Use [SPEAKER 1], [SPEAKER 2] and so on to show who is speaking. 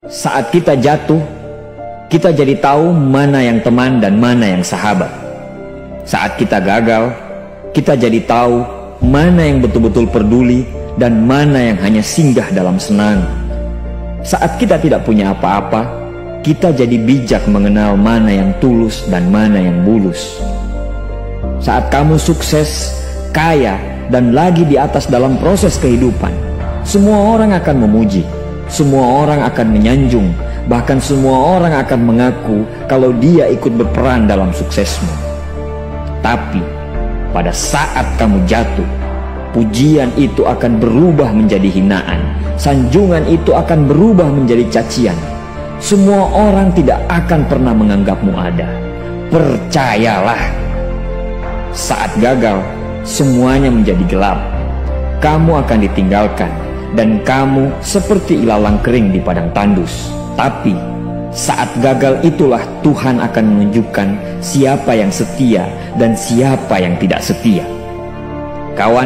[SPEAKER 1] Saat kita jatuh, kita jadi tahu mana yang teman dan mana yang sahabat. Saat kita gagal, kita jadi tahu mana yang betul-betul peduli dan mana yang hanya singgah dalam senang. Saat kita tidak punya apa-apa, kita jadi bijak mengenal mana yang tulus dan mana yang bulus. Saat kamu sukses, kaya, dan lagi di atas dalam proses kehidupan, semua orang akan memuji, semua orang akan menyanjung, bahkan semua orang akan mengaku kalau dia ikut berperan dalam suksesmu. Tapi pada saat kamu jatuh, pujian itu akan berubah menjadi hinaan, sanjungan itu akan berubah menjadi cacian. Semua orang tidak akan pernah menganggapmu ada. Percayalah, saat gagal, semuanya menjadi gelap. Kamu akan ditinggalkan, dan kamu seperti ilalang kering di padang tandus. Tapi saat gagal itulah Tuhan akan menunjukkan siapa yang setia dan siapa yang tidak setia. Kawan